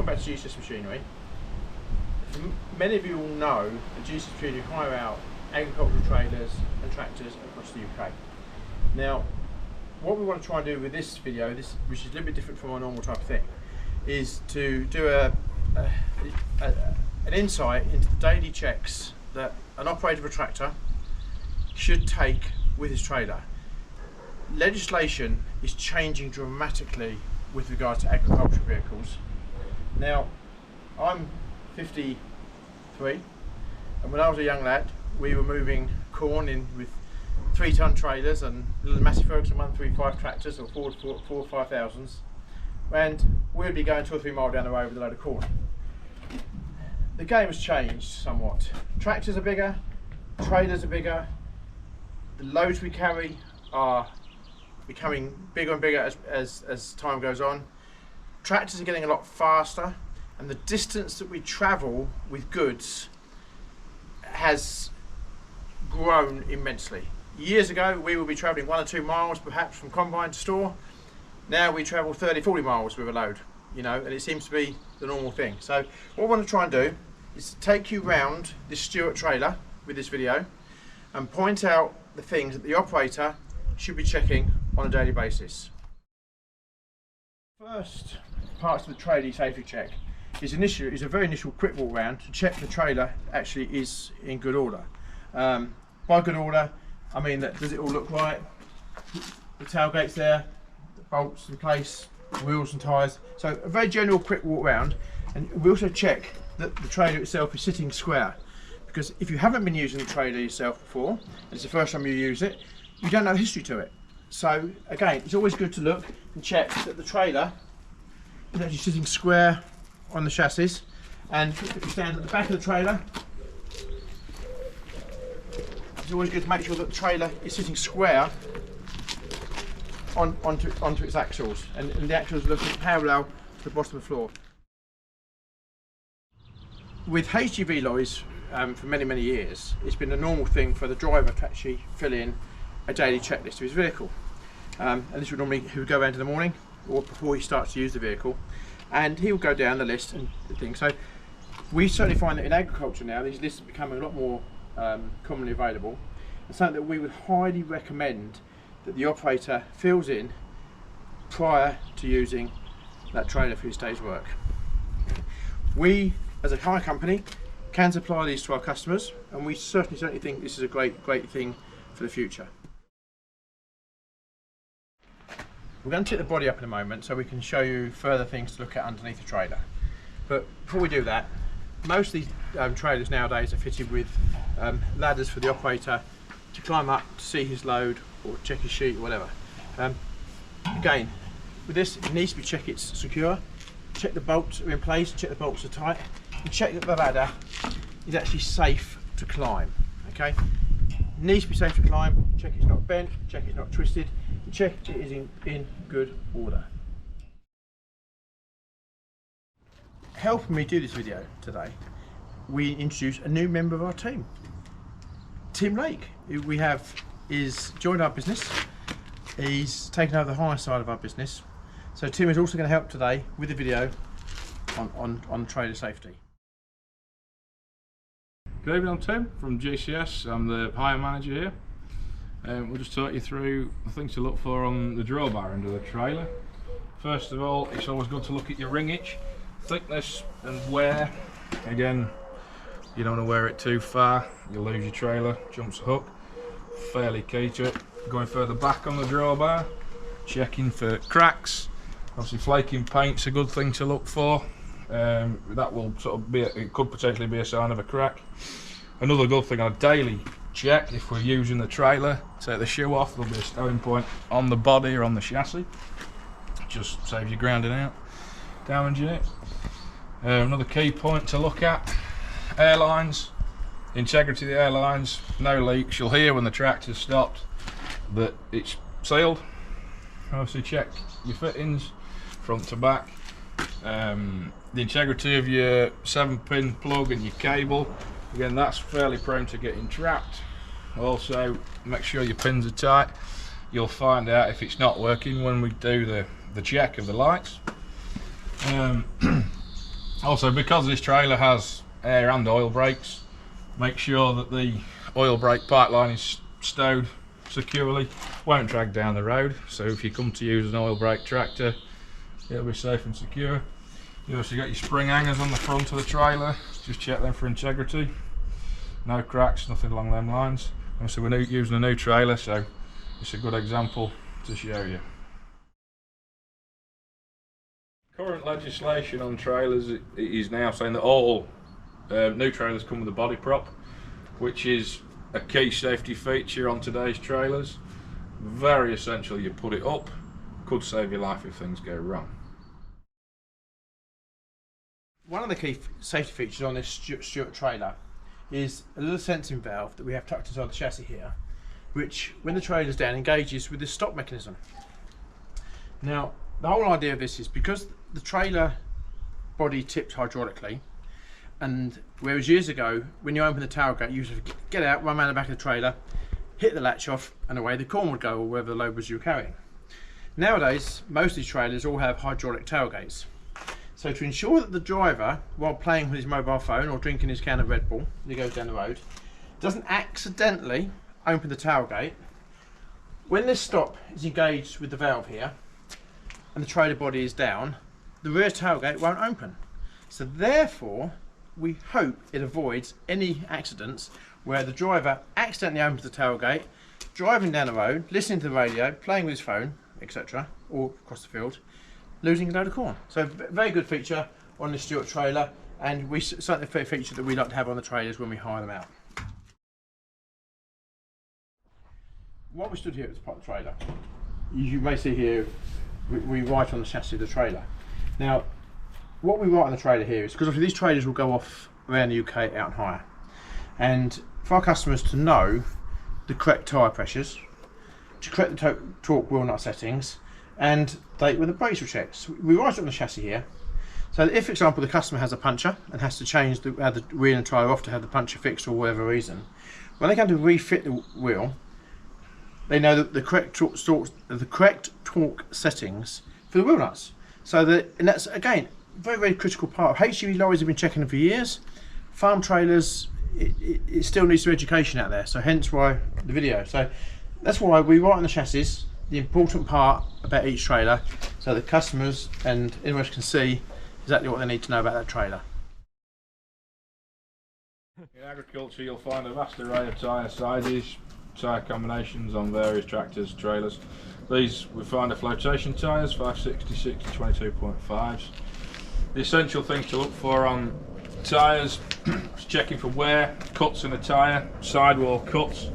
come back to GCS Machinery. Many of you will know that GCS Machinery hire out agricultural trailers and tractors across the UK. Now, what we want to try and do with this video, which is a little bit different from our normal type of thing, is to do an insight into the daily checks that an operator of a tractor should take with his trailer. Legislation is changing dramatically with regards to agricultural vehicles. Now, I'm 53, and when I was a young lad, we were moving corn in with 3-ton trailers and little Massey Ferguson 135 tractors or Ford 4 5000s, and we'd be going 2 or 3 miles down the road with a load of corn. The game has changed somewhat. Tractors are bigger, trailers are bigger, the loads we carry are becoming bigger and bigger as time goes on. Tractors are getting a lot faster, and the distance that we travel with goods has grown immensely. Years ago we would be travelling 1 or 2 miles perhaps from combine to store. Now we travel 30-40 miles with a load, you know, and it seems to be the normal thing. So what I want to try and do is to take you round this Stewart trailer with this video and point out the things that the operator should be checking on a daily basis. First part of the tradie safety check is a very initial quick walk round to check the trailer actually is in good order. By good order, I mean that does it all look right? The tailgate's there, the bolts in place, wheels and tyres. So a very general quick walk round, and we also check that the trailer itself is sitting square. Because if you haven't been using the trailer yourself before, and it's the first time you use it, you don't know the history to it. So again, it's always good to look and check that the trailer is actually sitting square on the chassis. And if you stand at the back of the trailer, it's always good to make sure that the trailer is sitting square onto its axles, and the axles are looking parallel to the bottom of the floor. With HGV lorries, for many years, it's been a normal thing for the driver to actually fill in a daily checklist of his vehicle. And this would normally, he would go around in the morning or before he starts to use the vehicle, and he will go down the list and things. So we certainly find that in agriculture now, these lists are becoming a lot more commonly available, and something that we would highly recommend that the operator fills in prior to using that trailer for his day's work. We, as a hire company, can supply these to our customers, and we certainly think this is a great thing for the future. We're going to tip the body up in a moment so we can show you further things to look at underneath the trailer. But before we do that, most of these trailers nowadays are fitted with ladders for the operator to climb up to see his load or check his sheet or whatever. Again, with this, it needs to be checked it's secure, check the bolts are in place, check the bolts are tight, and check that the ladder is actually safe to climb. Okay, it needs to be safe to climb, check it's not bent, check it's not twisted, and check it is in good order. Helping me do this video today, we introduce a new member of our team, Tim Lake, who we have is joined our business. He's taken over the hire side of our business. So Tim is also going to help today with the video on trailer safety. Good evening, I'm Tim from GCS. I'm the hire manager here. We'll just talk you through the things to look for on the drawbar end of the trailer. First of all, it's always good to look at your ringage, thickness and wear. Again, you don't want to wear it too far, you'll lose your trailer, jumps the hook. Fairly key to it. Going further back on the drawbar, checking for cracks. Obviously flaking paint's a good thing to look for. That will sort of be, it could potentially be a sign of a crack. Another good thing on a daily check, if we're using the trailer, take the shoe off, there'll be a stowing point on the body or on the chassis. Just saves you grounding out, damaging it. Another key point to look at, airlines. Integrity of the airlines, no leaks. You'll hear when the tractor's stopped that it's sealed. Obviously check your fittings front to back. The integrity of your 7-pin plug and your cable, again that's fairly prone to getting trapped. Also make sure your pins are tight. You'll find out if it's not working when we do the check of the lights. Also, because this trailer has air and oil brakes, make sure that the oil brake pipeline is stowed securely, won't drag down the road, so if you come to use an oil brake tractor it'll be safe and secure. You also got your spring hangers on the front of the trailer, just check them for integrity, no cracks, nothing along them lines. Obviously we're using a new trailer, so it's a good example to show you. Current legislation on trailers is now saying that all new trailers come with a body prop, which is a key safety feature on today's trailers. Very essential you put it up, could save your life if things go wrong. One of the key safety features on this Stewart trailer is a little sensing valve that we have tucked inside the chassis here, which when the trailer's down engages with this stop mechanism. Now the whole idea of this is because the trailer body tips hydraulically, and whereas years ago when you open the tailgate you used to get out, run around the back of the trailer, hit the latch off and away the corn would go, or wherever the load was you were carrying. Nowadays most of these trailers all have hydraulic tailgates. So to ensure that the driver, while playing with his mobile phone or drinking his can of Red Bull as he goes down the road, doesn't accidentally open the tailgate, when this stop is engaged with the valve here and the trailer body is down, the rear tailgate won't open. So therefore we hope it avoids any accidents where the driver accidentally opens the tailgate, driving down the road, listening to the radio, playing with his phone, etc., or across the field, losing a load of corn. So very good feature on the Stewart trailer, and we certainly a feature that we like to have on the trailers when we hire them out. What we stood here at the part of the trailer, you may see here we write on the chassis of the trailer. Now what we write on the trailer here is because obviously these trailers will go off around the UK out and hire, and for our customers to know the correct tyre pressures, to correct the torque wheel nut settings, and date when the brakes were checked. So we write it on the chassis here, so that if, for example, the customer has a puncture and has to change the wheel and tyre off to have the puncture fixed for whatever reason, when they come to refit the wheel, they know that the correct torque settings for the wheel nuts. So that, and that's again very, very critical part. HGV lorries have been checking them for years. Farm trailers, it still needs some education out there, so hence why the video. So that's why we write on the chassis the important part about each trailer, so the customers and anyone else can see exactly what they need to know about that trailer. In agriculture you'll find a vast array of tyre sizes, tyre combinations on various tractors, trailers. These we find are flotation tyres, 566 to 22.5s. The essential things to look for on tyres is checking for wear, cuts in the tyre, sidewall cuts,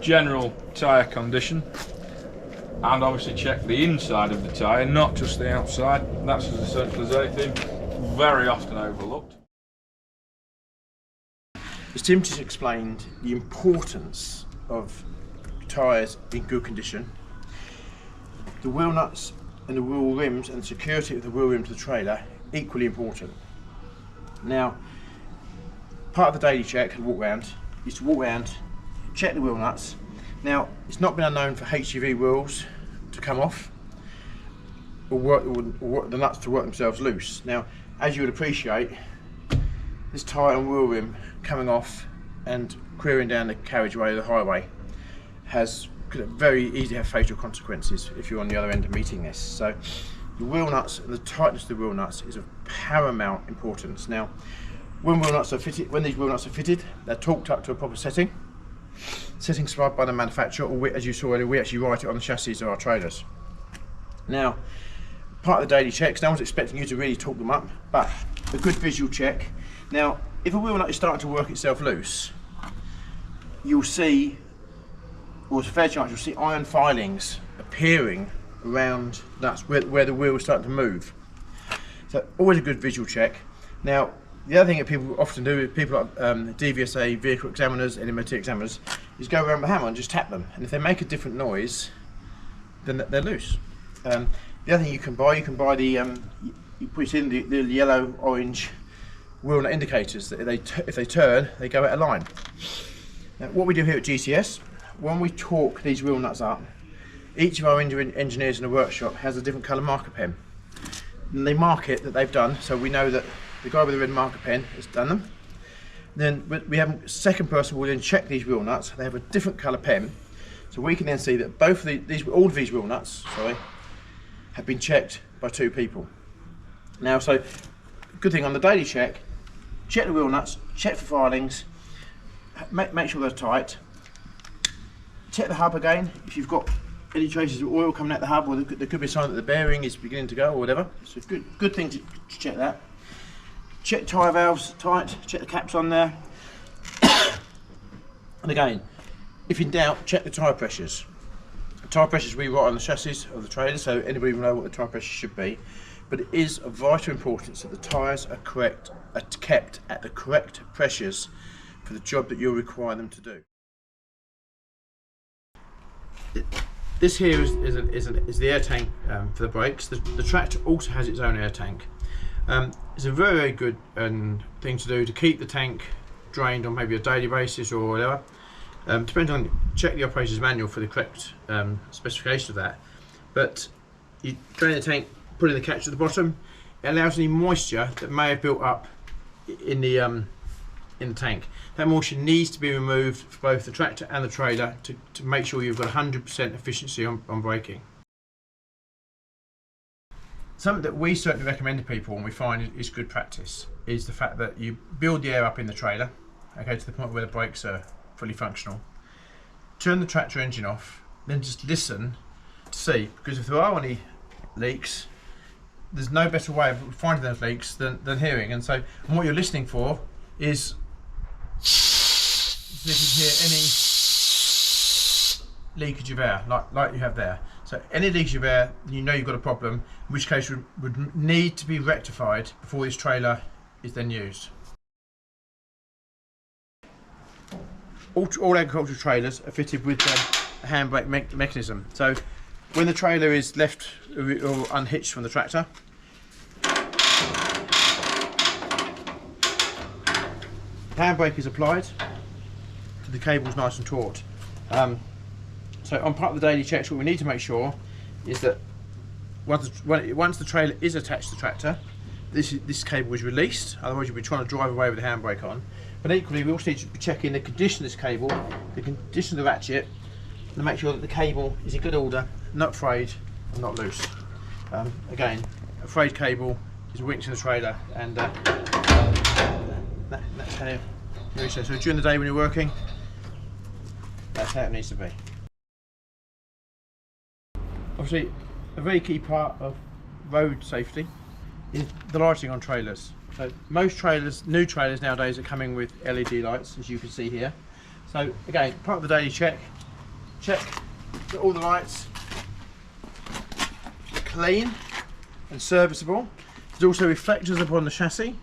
general tyre condition, and obviously check the inside of the tyre, not just the outside. That's as essential as anything, very often overlooked. As Tim just explained, the importance of tyres in good condition, the wheel nuts and the wheel rims and the security of the wheel rim to the trailer, equally important. Now, part of the daily check and walk round is to walk round, check the wheel nuts. Now, it's not been unknown for HGV wheels to come off or the nuts to work themselves loose. Now, as you would appreciate, this tyre and wheel rim coming off and querying down the carriageway of the highway could very easily have fatal consequences if you're on the other end of meeting this. So the wheel nuts and the tightness of the wheel nuts is of paramount importance. Now, when these wheel nuts are fitted, they're torqued up to a proper setting supplied by the manufacturer, or as you saw earlier, we actually write it on the chassis of our trailers. Now, part of the daily checks, no one's expecting you to really torque them up, but a good visual check. Now, if a wheel nut is starting to work itself loose, you'll see, or it's a fair chance you'll see iron filings appearing around nuts where the wheel is starting to move. So always a good visual check. Now, the other thing that people often do, people like DVSA vehicle examiners and MOT examiners, is go around with a hammer and just tap them, and if they make a different noise, then they're loose. The other thing you can buy the you put in the yellow orange wheel nut indicators that if they turn, they go out of line. Now, what we do here at GCS, when we torque these wheel nuts up, each of our engineers in the workshop has a different colour marker pen, and they mark it that they've done, so we know that the guy with the red marker pen has done them. Then we have a second person will then check these wheel nuts. They have a different colour pen, so we can then see that both of all of these wheel nuts, have been checked by 2 people. Now, so good thing on the daily check the wheel nuts, check for filings, make sure they're tight. Check the hub again if you've got any traces of oil coming out the hub, or there could be a sign that the bearing is beginning to go or whatever. So good thing to check that. Check tyre valves tight, check the caps on there. And again, if in doubt, check the tyre pressures. The tyre pressures we write on the chassis of the trailer, so anybody will know what the tyre pressure should be. But it is of vital importance that the tyres are kept at the correct pressures for the job that you'll require them to do. This here is the air tank for the brakes. The tractor also has its own air tank. It's a very good thing to do to keep the tank drained on maybe a daily basis or whatever. Depending on, check the operator's manual for the correct specification of that. But you drain the tank, put in the catch at the bottom. It allows any moisture that may have built up in the tank. That moisture needs to be removed for both the tractor and the trailer to make sure you've got 100% efficiency on braking. Something that we certainly recommend to people and we find is good practice is the fact that you build the air up in the trailer, okay, to the point where the brakes are fully functional. Turn the tractor engine off, then just listen to see, because if there are any leaks, there's no better way of finding those leaks than hearing. And what you're listening for is if you hear any leakage of air, like you have there. So any leakage of air, you know you've got a problem, in which case would need to be rectified before this trailer is then used. All agricultural trailers are fitted with a handbrake mechanism. So when the trailer is left or unhitched from the tractor, handbrake is applied to the cables nice and taut. So on part of the daily checks, what we need to make sure is that once the trailer is attached to the tractor, this cable is released, otherwise you'll be trying to drive away with the handbrake on. But equally, we also need to be checking the condition of this cable, the condition of the ratchet, and make sure that the cable is in good order, not frayed and not loose. Again, a frayed cable is a weakness in the trailer, and that's how you reach there. So during the day when you're working, that's how it needs to be. Obviously, a very key part of road safety is the lighting on trailers. So most trailers, new trailers nowadays, are coming with LED lights, as you can see here. So again, part of the daily check that all the lights are clean and serviceable. There's also reflectors upon the chassis.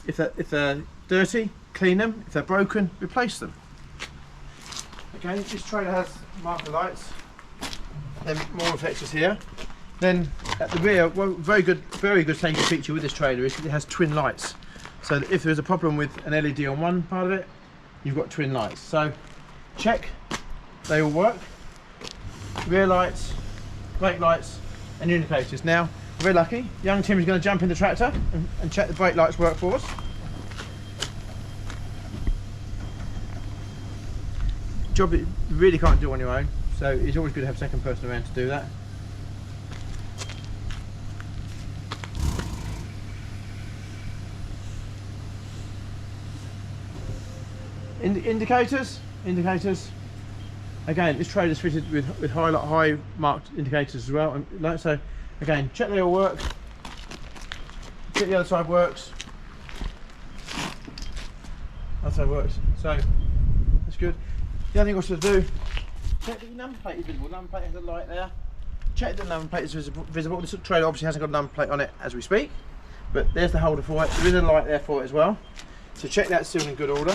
If they're dirty, clean them. If they're broken, replace them. Okay, this trailer has marker lights. Then more reflectors here. Then at the rear, very good safety feature with this trailer is that it has twin lights. So that if there's a problem with an LED on one part of it, you've got twin lights. So check, they all work. Rear lights, brake lights, and indicators. Now, we're very lucky. Young Tim is going to jump in the tractor and check the brake lights work for us. Job that you really can't do on your own, so it's always good to have a second person around to do that. Indicators. Again, this trailer is fitted with high marked indicators as well. And so again, check they all work. Check the other side works. Other side works. So that's good. The other thing also to do, check that your number plate is visible. Number plate has a light there. Check that the number plate is visible. This trailer obviously hasn't got a number plate on it as we speak, but there's the holder for it. There is a light there for it as well. So check that's still in good order.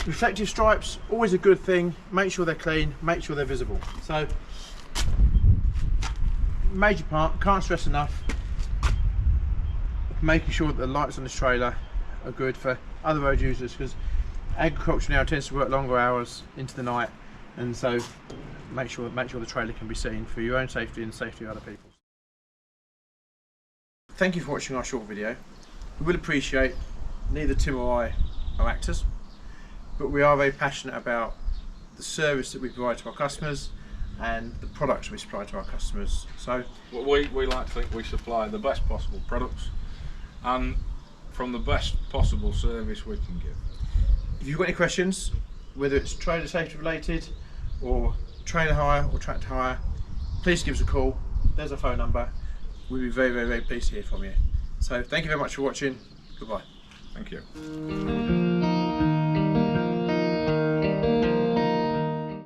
Reflective stripes, always a good thing. Make sure they're clean, make sure they're visible. So, major part, can't stress enough, making sure that the lights on this trailer are good for other road users, because agriculture now tends to work longer hours into the night, and so make sure the trailer can be seen for your own safety and the safety of other people. Thank you for watching our short video. We will appreciate neither Tim or I are actors, but we are very passionate about the service that we provide to our customers and the products we supply to our customers. So we like to think we supply the best possible products and from the best possible service we can give. if you've got any questions, whether it's trailer safety related or trailer hire or tractor hire, please give us a call. There's our phone number. We'll be very, very, very pleased to hear from you. So thank you very much for watching. Goodbye. Thank you.